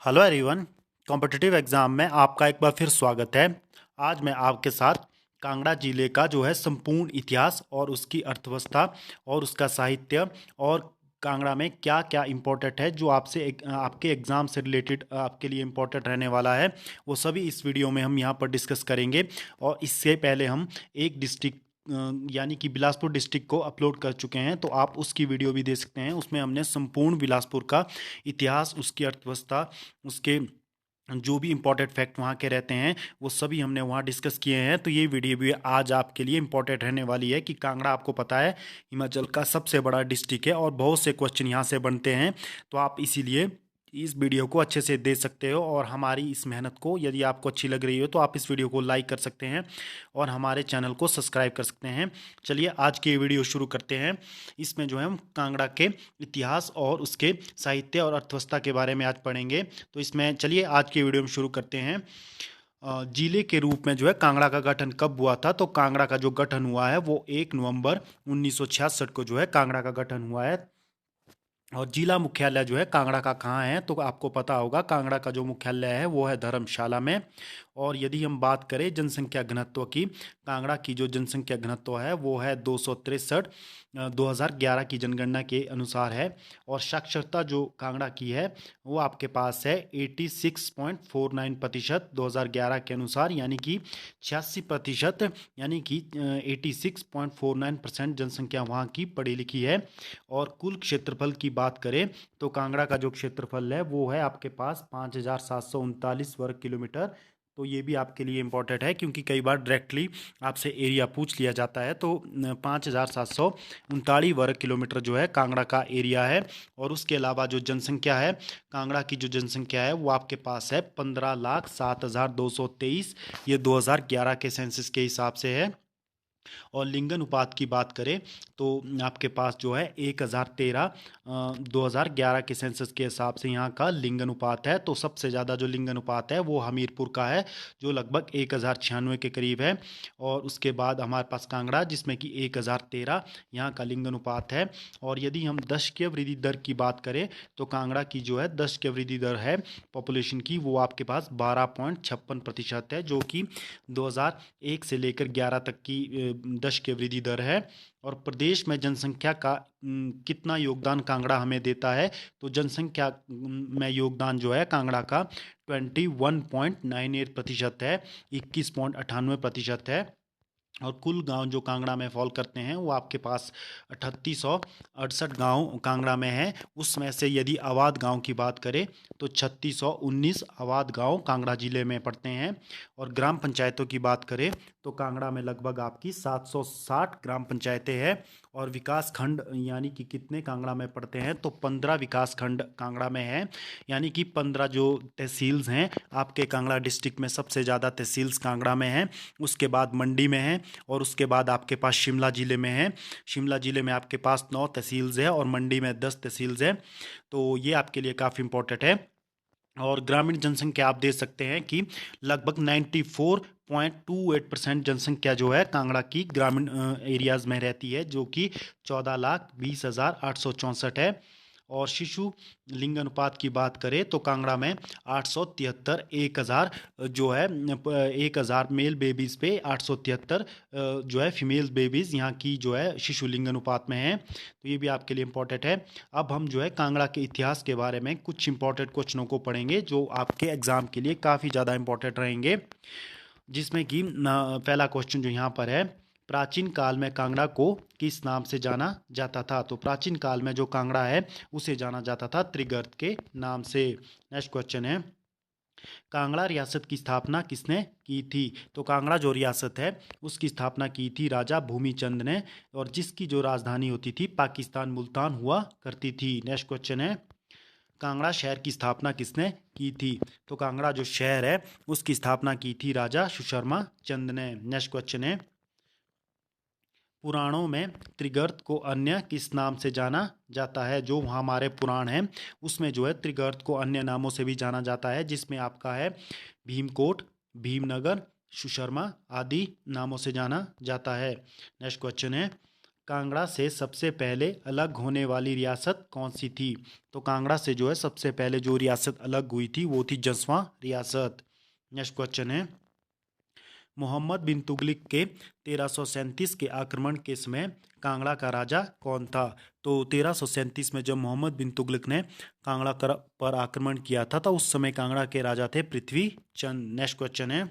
Hello everyone. Competitive exam में आपका एक बार फिर स्वागत है। आज मैं आपके साथ कांगड़ा जिले का जो है संपूर्ण इतिहास और उसकी अर्थव्यवस्था और उसका साहित्य और कांगड़ा में क्या क्या इम्पोर्टेंट है जो आपके एग्ज़ाम से रिलेटेड आपके लिए इम्पोर्टेंट रहने वाला है, वो सभी इस वीडियो में हम यहाँ पर डिस्कस करेंगे। और इससे पहले हम एक डिस्ट्रिक्ट यानी कि बिलासपुर डिस्ट्रिक्ट को अपलोड कर चुके हैं, तो आप उसकी वीडियो भी देख सकते हैं। उसमें हमने संपूर्ण बिलासपुर का इतिहास, उसकी अर्थव्यवस्था, उसके जो भी इम्पोर्टेंट फैक्ट वहाँ के रहते हैं वो सभी हमने वहाँ डिस्कस किए हैं। तो ये वीडियो भी आज आपके लिए इम्पोर्टेंट रहने वाली है कि कांगड़ा आपको पता है हिमाचल का सबसे बड़ा डिस्ट्रिक्ट है और बहुत से क्वेश्चन यहाँ से बनते हैं। तो आप इसीलिए इस वीडियो को अच्छे से देख सकते हो और हमारी इस मेहनत को यदि आपको अच्छी लग रही हो तो आप इस वीडियो को लाइक कर सकते हैं और हमारे चैनल को सब्सक्राइब कर सकते हैं। चलिए आज की वीडियो शुरू करते हैं। इसमें जो है हम कांगड़ा के इतिहास और उसके साहित्य और अर्थव्यवस्था के बारे में आज पढ़ेंगे। तो इसमें चलिए आज की वीडियो में शुरू करते हैं। जिले के रूप में जो है कांगड़ा का गठन कब हुआ था? तो कांगड़ा का जो गठन हुआ है वो 1 नवंबर 1966 को जो है कांगड़ा का गठन हुआ है। और जिला मुख्यालय जो है कांगड़ा का कहाँ है? तो आपको पता होगा कांगड़ा का जो मुख्यालय है वो है धर्मशाला में। और यदि हम बात करें जनसंख्या घनत्व की, कांगड़ा की जो जनसंख्या घनत्व है वो है 263, 2011 की जनगणना के अनुसार है। और साक्षरता जो कांगड़ा की है वो आपके पास है 86.49% 2011 के अनुसार, यानी कि 86%, यानी कि 86.49% जनसंख्या वहाँ की पढ़ी लिखी है। और कुल क्षेत्रफल की बात करें तो कांगड़ा का जो क्षेत्रफल है वो है आपके पास 5,739 वर्ग किलोमीटर। तो ये भी आपके लिए इम्पोर्टेंट है क्योंकि कई बार डायरेक्टली आपसे एरिया पूछ लिया जाता है। तो 5,739 वर्ग किलोमीटर जो है कांगड़ा का एरिया है। और उसके अलावा जो जनसंख्या है, कांगड़ा की जो जनसंख्या है वो आपके पास है 15,07,223। ये 2011 के सेंसस के हिसाब से है। और लिंग अनुपात की बात करें तो आपके पास जो है 1013, 2011 के सेंसस के हिसाब से यहाँ का लिंग अनुपात है। तो सबसे ज़्यादा जो लिंग अनुपात है वो हमीरपुर का है जो लगभग 1096 के करीब है। और उसके बाद हमारे पास कांगड़ा जिसमें कि 1013 यहाँ का लिंग अनुपात है। और यदि हम दशकीय वृद्धि दर की बात करें तो कांगड़ा की जो है दशकीय वृद्धि दर है पॉपुलेशन की वो आपके पास 12.56% है, जो कि 2001 से लेकर 11 तक की दशकीय वृद्धि दर है। और प्रदेश में जनसंख्या का कितना योगदान कांगड़ा हमें देता है? तो जनसंख्या में योगदान जो है कांगड़ा का 21.98% है, 21.98% है। और कुल गांव जो कांगड़ा में फॉल करते हैं वो आपके पास 3868 गांव कांगड़ा में हैं। उसमें से यदि आबाद गांव की बात करें तो 3619 आबाद गांव कांगड़ा जिले में पड़ते हैं। और ग्राम पंचायतों की बात करें तो कांगड़ा में लगभग आपकी 760 ग्राम पंचायतें हैं। और विकास खंड यानी कि कितने कांगड़ा में पड़ते हैं? तो 15 विकास खंड कांगड़ा में हैं, यानी कि 15 जो तहसील्स हैं आपके कांगड़ा डिस्ट्रिक्ट में, सबसे ज़्यादा तहसील्स कांगड़ा में हैं। उसके बाद मंडी में है और उसके बाद आपके पास शिमला ज़िले में है। शिमला ज़िले में आपके पास 9 तहसील्स है और मंडी में 10 तहसील्स है। तो ये आपके लिए काफ़ी इंपॉर्टेंट है। और ग्रामीण जनसंख्या आप देख सकते हैं कि लगभग 94.28% जनसंख्या जो है कांगड़ा की ग्रामीण एरियाज़ में रहती है, जो कि 14,20,864 है। और शिशु लिंग अनुपात की बात करें तो कांगड़ा में 873, 1000 जो है 1000 मेल बेबीज़ पे 873 जो है फीमेल बेबीज़ यहाँ की जो है शिशु लिंग अनुपात में है। तो ये भी आपके लिए इम्पोर्टेंट है। अब हम जो है कांगड़ा के इतिहास के बारे में कुछ इंपॉर्टेंट क्वेश्चनों को पढ़ेंगे जो आपके एग्ज़ाम के लिए काफ़ी ज़्यादा इंपॉर्टेंट रहेंगे। जिसमें कि पहला क्वेश्चन जो यहाँ पर है, प्राचीन काल में कांगड़ा को किस नाम से जाना जाता था? तो प्राचीन काल में जो कांगड़ा है उसे जाना जाता था त्रिगर्त के नाम से। नेक्स्ट क्वेश्चन है, कांगड़ा रियासत की स्थापना किसने की थी? तो कांगड़ा जो रियासत है उसकी स्थापना की थी राजा भूमिचंद ने, और जिसकी जो राजधानी होती थी पाकिस्तान मुल्तान हुआ करती थी। नेक्स्ट क्वेश्चन है, कांगड़ा शहर की स्थापना किसने की थी? तो कांगड़ा जो शहर है उसकी स्थापना की थी राजा सुशर्मा चंद ने। नेक्स्ट क्वेश्चन है, पुराणों में त्रिगर्त को अन्य किस नाम से जाना जाता है? जो हमारे पुराण हैं उसमें जो है त्रिगर्त को अन्य नामों से भी जाना जाता है, जिसमें आपका है भीमकोट, भीमनगर, सुशर्मा आदि नामों से जाना जाता है। नेक्स्ट क्वेश्चन है, कांगड़ा से सबसे पहले अलग होने वाली रियासत कौन सी थी? तो कांगड़ा से जो है सबसे पहले जो रियासत अलग हुई थी वो थी जसवां रियासत। नेक्स्ट क्वेश्चन है, मोहम्मद बिन तुगलक के 1337 के आक्रमण के समय कांगड़ा का राजा कौन था? तो 1337 में जब मोहम्मद बिन तुगलक ने कांगड़ा पर आक्रमण किया था तो उस समय कांगड़ा के राजा थे पृथ्वी चंद। नेक्स्ट क्वेश्चन है,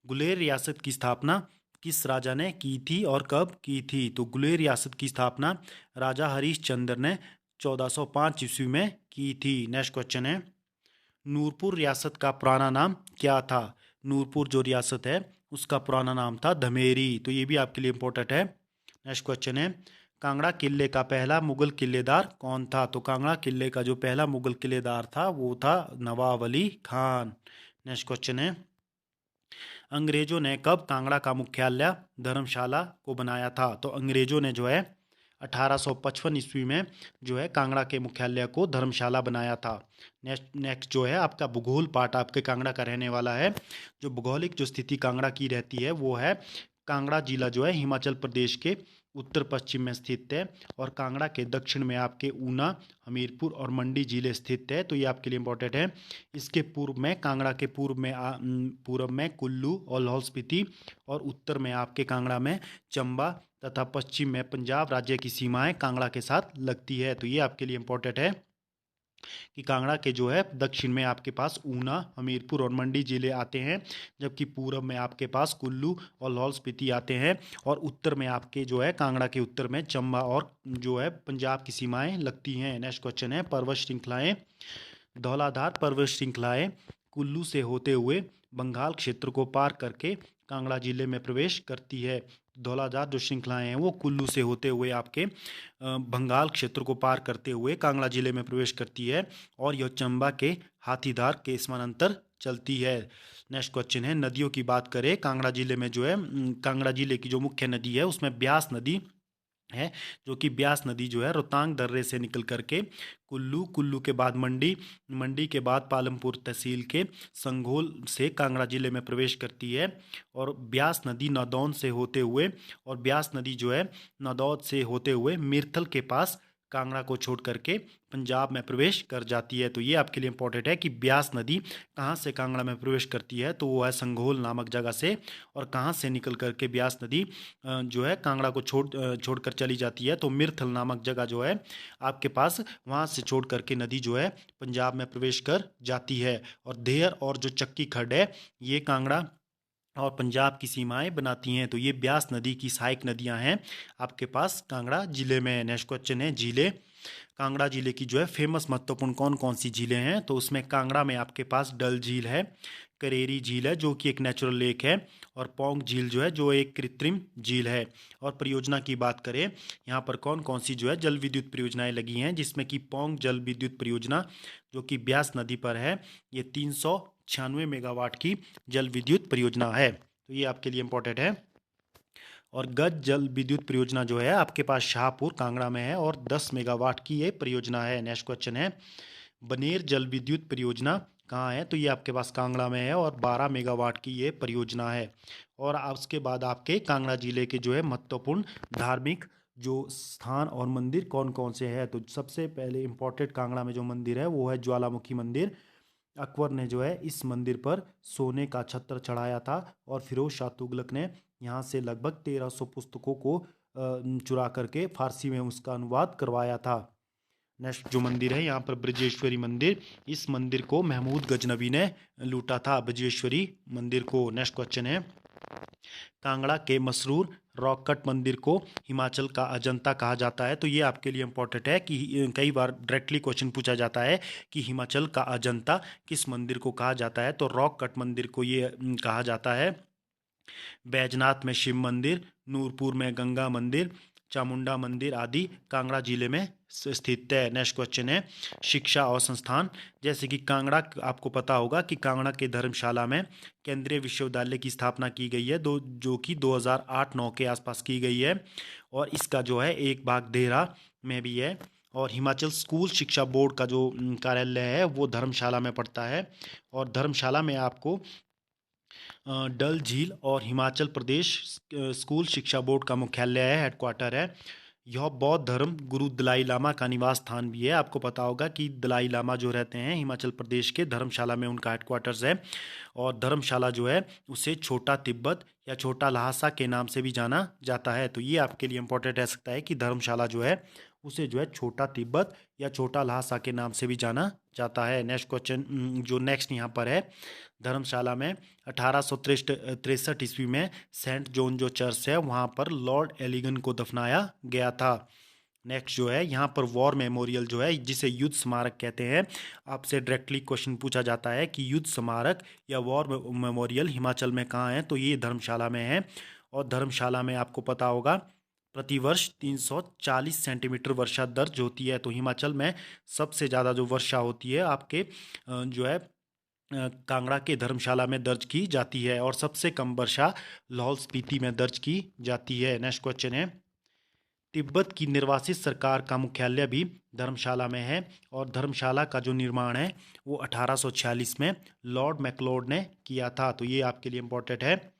गुलेर रियासत की स्थापना किस राजा ने की थी और कब की थी? तो गुलेर रियासत की स्थापना राजा हरिश्चंद्र ने 1405 ईस्वी में की थी। नेक्स्ट क्वेश्चन है, नूरपुर रियासत का पुराना नाम क्या था? नूरपुर जो रियासत है उसका पुराना नाम था धमेरी। तो ये भी आपके लिए इंपॉर्टेंट है। नेक्स्ट क्वेश्चन है, कांगड़ा किले का पहला मुगल किलेदार कौन था? तो कांगड़ा किले का जो पहला मुगल किलेदार था वो था नवाब अली खान। नेक्स्ट क्वेश्चन है, अंग्रेजों ने कब कांगड़ा का मुख्यालय धर्मशाला को बनाया था? तो अंग्रेजों ने जो है 1855 ईस्वी में जो है कांगड़ा के मुख्यालय को धर्मशाला बनाया था। नेक्स्ट जो है आपका भूगोल पार्ट आपके कांगड़ा का रहने वाला है। जो भौगोलिक जो स्थिति कांगड़ा की रहती है वो है, कांगड़ा जिला जो है हिमाचल प्रदेश के उत्तर पश्चिम में स्थित है और कांगड़ा के दक्षिण में आपके ऊना, हमीरपुर और मंडी जिले स्थित है। तो ये आपके लिए इंपॉर्टेंट है। इसके पूर्व में कांगड़ा के पूर्व में कुल्लू और लाहौल स्पीति और उत्तर में आपके कांगड़ा में चंबा तथा पश्चिम में पंजाब राज्य की सीमाएं कांगड़ा के साथ लगती है। तो ये आपके लिए इंपॉर्टेंट है कि कांगड़ा के जो है दक्षिण में आपके पास ऊना, हमीरपुर और मंडी जिले आते हैं, जबकि पूर्व में आपके पास कुल्लू और लाहौल स्पीति आते हैं और उत्तर में आपके जो है कांगड़ा के उत्तर में चंबा और जो है पंजाब की सीमाएं लगती हैं। नेक्स्ट क्वेश्चन है, पर्वत श्रृंखलाएं। धौलाधार पर्वत श्रृंखलाएं कुल्लू से होते हुए बंगाल क्षेत्र को पार करके कांगड़ा जिले में प्रवेश करती है। धौलाधार जो श्रृंखलाएं हैं वो कुल्लू से होते हुए आपके बंगाल क्षेत्र को पार करते हुए कांगड़ा जिले में प्रवेश करती है और यह चंबा के हाथीदार के समानांतर चलती है। नेक्स्ट क्वेश्चन है, नदियों की बात करें कांगड़ा जिले में जो है कांगड़ा जिले की जो मुख्य नदी है उसमें ब्यास नदी है, जो कि ब्यास नदी जो है रोहतांग दर्रे से निकल करके कुल्लू के बाद मंडी के बाद पालमपुर तहसील के संघोल से कांगड़ा जिले में प्रवेश करती है और ब्यास नदी नदौन से होते हुए और ब्यास नदी जो है नदौद से होते हुए मिरथल के पास कांगड़ा को छोड़ करके पंजाब में प्रवेश कर जाती है। तो ये आपके लिए इंपॉर्टेंट है कि ब्यास नदी कहाँ से कांगड़ा में प्रवेश करती है, तो वो है संघोल नामक जगह से। और कहाँ से निकल करके ब्यास नदी जो है कांगड़ा को छोड़कर चली जाती है, तो मिरथल नामक जगह जो है आपके पास वहाँ से छोड़ करके नदी जो है पंजाब में प्रवेश कर जाती है। और देर और जो चक्की खड्ड है ये कांगड़ा और पंजाब की सीमाएं बनाती हैं। तो ये ब्यास नदी की सहायक नदियां हैं आपके पास कांगड़ा जिले में। नेक्स्ट क्वेश्चन है, झीलें। कांगड़ा जिले की जो है फेमस महत्वपूर्ण कौन कौन सी झीलें हैं? तो उसमें कांगड़ा में आपके पास डल झील है, करेरी झील है जो कि एक नेचुरल लेक है, और पौंग झील जो है जो एक कृत्रिम झील है। और परियोजना की बात करें यहाँ पर कौन कौन सी जो है जल विद्युत परियोजनाएं लगी हैं, जिसमें कि पौंग जल विद्युत परियोजना जो कि ब्यास नदी पर है, ये 396 मेगावाट की जल विद्युत परियोजना है। तो ये आपके लिए इंपॉर्टेंट है। और गज जल विद्युत परियोजना जो है आपके पास शाहपुर कांगड़ा में है और 10 मेगावाट की ये परियोजना है। नेक्स्ट क्वेश्चन है, बनेर जल विद्युत परियोजना कहाँ है? तो ये आपके पास कांगड़ा में है और 12 मेगावाट की ये परियोजना है। और उसके बाद आपके कांगड़ा जिले के जो है महत्वपूर्ण धार्मिक जो स्थान और मंदिर कौन कौन से हैं? तो सबसे पहले इम्पोर्टेंट कांगड़ा में जो मंदिर है वो है ज्वालामुखी मंदिर। अकबर ने जो है इस मंदिर पर सोने का छत्र चढ़ाया था और फिरोज शाह तुगलक ने यहाँ से लगभग 1300 पुस्तकों को चुरा करके फारसी में उसका अनुवाद करवाया था। नेक्स्ट जो मंदिर है यहाँ पर ब्रजेश्वरी मंदिर, इस मंदिर को महमूद गजनबी ने लूटा था, ब्रजेश्वरी मंदिर को। नेक्स्ट क्वेश्चन है, कांगड़ा के मशहूर रॉक कट मंदिर को हिमाचल का अजंता कहा जाता है। तो ये आपके लिए इंपॉर्टेंट है कि कई बार डायरेक्टली क्वेश्चन पूछा जाता है कि हिमाचल का अजंता किस मंदिर को कहा जाता है, तो रॉक कट मंदिर को ये कहा जाता है। बैजनाथ में शिव मंदिर, नूरपुर में गंगा मंदिर, चामुंडा मंदिर आदि कांगड़ा जिले में स्थित है। नेक्स्ट क्वेश्चन है, शिक्षा और संस्थान। जैसे कि कांगड़ा आपको पता होगा कि कांगड़ा के धर्मशाला में केंद्रीय विश्वविद्यालय की स्थापना की गई है जो कि 2008-9 के आसपास की गई है और इसका जो है एक भाग देहरा में भी है। और हिमाचल स्कूल शिक्षा बोर्ड का जो कार्यालय है वो धर्मशाला में पड़ता है और धर्मशाला में आपको डल झील और हिमाचल प्रदेश स्कूल शिक्षा बोर्ड का मुख्यालय है, हेडक्वार्टर है। यह बौद्ध धर्म गुरु दलाई लामा का निवास स्थान भी है। आपको पता होगा कि दलाई लामा जो रहते हैं हिमाचल प्रदेश के धर्मशाला में, उनका हेडक्वार्टर्स है। और धर्मशाला जो है उसे छोटा तिब्बत या छोटा लहासा के नाम से भी जाना जाता है। तो ये आपके लिए इंपॉर्टेंट रह सकता है कि धर्मशाला जो है उसे जो है छोटा तिब्बत या छोटा लहासा के नाम से भी जाना जाता है। नेक्स्ट क्वेश्चन जो नेक्स्ट यहाँ पर है, धर्मशाला में 1863 ईस्वी में सेंट जॉन जो चर्च है वहाँ पर लॉर्ड एलिगन को दफनाया गया था। नेक्स्ट जो है यहाँ पर वॉर मेमोरियल जो है जिसे युद्ध स्मारक कहते हैं, आपसे डायरेक्टली क्वेश्चन पूछा जाता है कि युद्ध स्मारक या वॉर मेमोरियल हिमाचल में कहाँ है, तो ये धर्मशाला में है। और धर्मशाला में आपको पता होगा प्रतिवर्ष 340 सेंटीमीटर वर्षा दर्ज होती है। तो हिमाचल में सबसे ज़्यादा जो वर्षा होती है आपके जो है कांगड़ा के धर्मशाला में दर्ज की जाती है, और सबसे कम वर्षा लाहौल स्पीति में दर्ज की जाती है। नेक्स्ट क्वेश्चन है, तिब्बत की निर्वासित सरकार का मुख्यालय भी धर्मशाला में है, और धर्मशाला का जो निर्माण है वो 1846 में लॉर्ड मैक्लोड ने किया था। तो ये आपके लिए इम्पोर्टेंट है।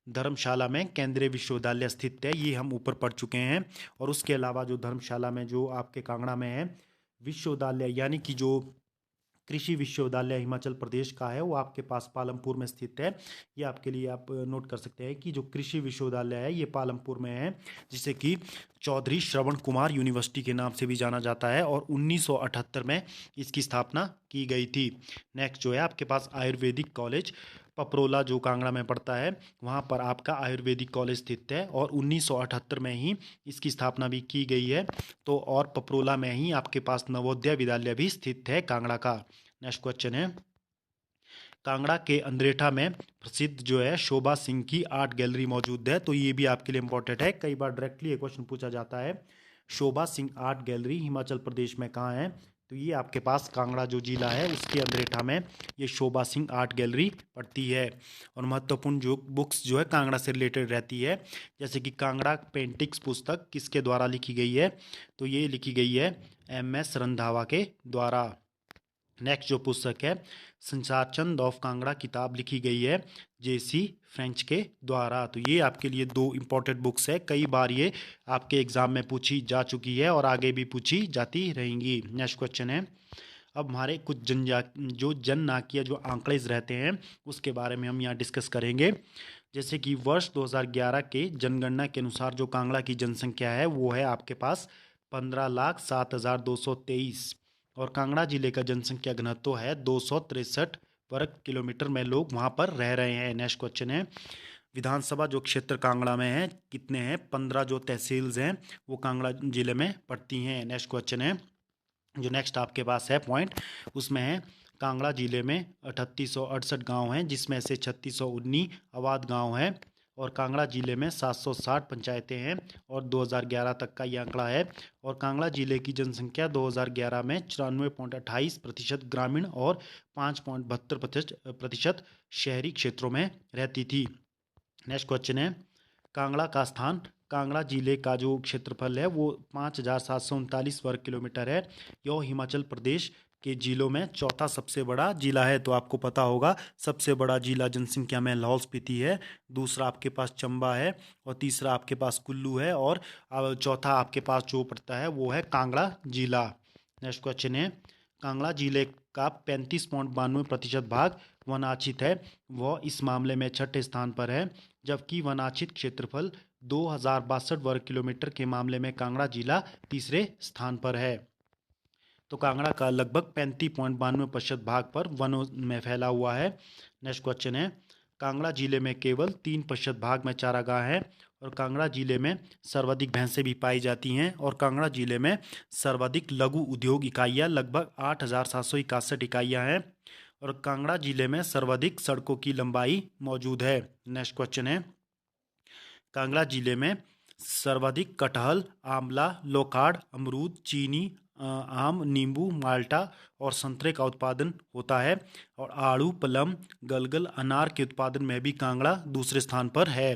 धर्मशाला में केंद्रीय विश्वविद्यालय स्थित है, ये हम ऊपर पढ़ चुके हैं। और उसके अलावा जो धर्मशाला में जो आपके कांगड़ा में है विश्वविद्यालय, यानी कि जो कृषि विश्वविद्यालय हिमाचल प्रदेश का है वो आपके पास पालमपुर में स्थित है। ये आपके लिए आप नोट कर सकते हैं कि जो कृषि विश्वविद्यालय है ये पालमपुर में है, जिसे कि चौधरी श्रवण कुमार यूनिवर्सिटी के नाम से भी जाना जाता है, और 1978 में इसकी स्थापना की गई थी। नेक्स्ट जो है आपके पास आयुर्वेदिक कॉलेज पपरोला जो कांगड़ा में पड़ता है वहाँ पर आपका आयुर्वेदिक कॉलेज स्थित है, और 1978 में ही इसकी स्थापना भी की गई है। तो और पपरोला में ही आपके पास नवोदय विद्यालय भी स्थित है कांगड़ा का। नेक्स्ट क्वेश्चन है, कांगड़ा के अंद्रेठा में प्रसिद्ध जो है शोभा सिंह की आर्ट गैलरी मौजूद है। तो ये भी आपके लिए इंपॉर्टेंट है, कई बार डायरेक्टली ये क्वेश्चन पूछा जाता है। शोभा सिंह आर्ट गैलरी हिमाचल प्रदेश में कहाँ है, तो ये आपके पास कांगड़ा जो जिला है उसके अंद्रेठा में ये शोभा सिंह आर्ट गैलरी पड़ती है। और महत्वपूर्ण जो बुक्स जो है कांगड़ा से रिलेटेड रहती है, जैसे कि कांगड़ा पेंटिक्स पुस्तक किसके द्वारा लिखी गई है, तो ये लिखी गई है MS रंधावा के द्वारा। नेक्स्ट जो पुस्तक है संसार चंद ऑफ कांगड़ा किताब लिखी गई है JC फ्रेंच के द्वारा। तो ये आपके लिए दो इम्पोर्टेंट बुक्स है, कई बार ये आपके एग्जाम में पूछी जा चुकी है और आगे भी पूछी जाती रहेंगी। नेक्स्ट क्वेश्चन है, अब हमारे कुछ जननाकीय जो आंकड़े रहते हैं उसके बारे में हम यहाँ डिस्कस करेंगे। जैसे कि वर्ष 2011 के जनगणना के अनुसार जो कांगड़ा की जनसंख्या है वो है आपके पास 15,07,223, और कांगड़ा जिले का जनसंख्या घनत्व है 263 वर्ग किलोमीटर में लोग वहाँ पर रह रहे हैं। नेक्स्ट क्वेश्चन है, विधानसभा जो क्षेत्र कांगड़ा में है कितने हैं, 15 जो तहसील्स हैं वो कांगड़ा जिले में पड़ती हैं। नेक्स्ट क्वेश्चन है, जो नेक्स्ट आपके पास है पॉइंट उसमें है कांगड़ा जिले में 3868 गांव हैं, जिसमें से 3619 आबाद गांव हैं, और कांगड़ा जिले में 760 पंचायतें हैं, और 2011 तक का ये आंकड़ा है। और कांगड़ा जिले की जनसंख्या 2011 में 94.28% ग्रामीण और 5.72% शहरी क्षेत्रों में रहती थी। नेक्स्ट क्वेश्चन है, कांगड़ा का स्थान, कांगड़ा जिले का जो क्षेत्रफल है वो 5,739 वर्ग किलोमीटर है। यह हिमाचल प्रदेश के जिलों में चौथा सबसे बड़ा जिला है। तो आपको पता होगा सबसे बड़ा जिला जनसंख्या में लाहौल स्पीति है, दूसरा आपके पास चंबा है, और तीसरा आपके पास कुल्लू है, और चौथा आपके पास जो पड़ता है वो है कांगड़ा जिला। नेक्स्ट क्वेश्चन है, कांगड़ा जिले का 35.92% भाग वनाक्षित है, वह इस मामले में छठे स्थान पर है, जबकि वनाक्षित क्षेत्रफल 2062 वर्ग किलोमीटर के मामले में कांगड़ा जिला तीसरे स्थान पर है। तो कांगड़ा का लगभग 35.92% भाग पर वनों में फैला हुआ है। नेक्स्ट क्वेश्चन है, कांगड़ा जिले में केवल 3% भाग में चारागाह है, और कांगड़ा जिले में सर्वाधिक भैंसें भी पाई जाती हैं, और कांगड़ा जिले में सर्वाधिक लघु उद्योग इकाइयाँ लगभग 8,761 इकाइयाँ हैं, और कांगड़ा जिले में सर्वाधिक सड़कों की लंबाई मौजूद है। नेक्स्ट क्वेश्चन है, कांगड़ा जिले में सर्वाधिक कटहल, आंवला, लोकार्ड, अमरूद, चीनी, आम, नींबू, माल्टा और संतरे का उत्पादन होता है। और आड़ू, प्लम, गलगल, अनार के उत्पादन में भी कांगड़ा दूसरे स्थान पर है।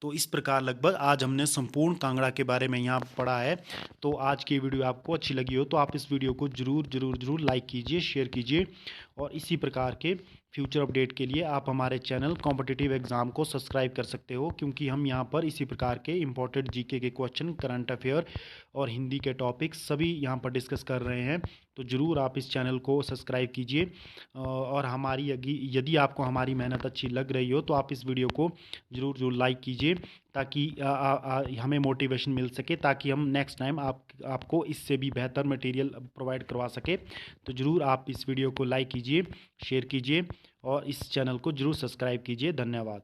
तो इस प्रकार लगभग आज हमने संपूर्ण कांगड़ा के बारे में यहाँ पढ़ा है। तो आज की वीडियो आपको अच्छी लगी हो तो आप इस वीडियो को ज़रूर ज़रूर ज़रूर लाइक कीजिए, शेयर कीजिए। और इसी प्रकार के फ्यूचर अपडेट के लिए आप हमारे चैनल कॉम्पिटिटिव एग्ज़ाम को सब्सक्राइब कर सकते हो, क्योंकि हम यहाँ पर इसी प्रकार के इंपॉर्टेंट जीके के क्वेश्चन, करंट अफेयर और हिंदी के टॉपिक्स सभी यहाँ पर डिस्कस कर रहे हैं। तो ज़रूर आप इस चैनल को सब्सक्राइब कीजिए। और हमारी यदि आपको हमारी मेहनत अच्छी लग रही हो तो आप इस वीडियो को ज़रूर ज़रूर लाइक कीजिए, ताकि हमें मोटिवेशन मिल सके, ताकि हम नेक्स्ट टाइम आपको इससे भी बेहतर मटेरियल प्रोवाइड करवा सके। तो ज़रूर आप इस वीडियो को लाइक कीजिए, शेयर कीजिए और इस चैनल को ज़रूर सब्सक्राइब कीजिए। धन्यवाद।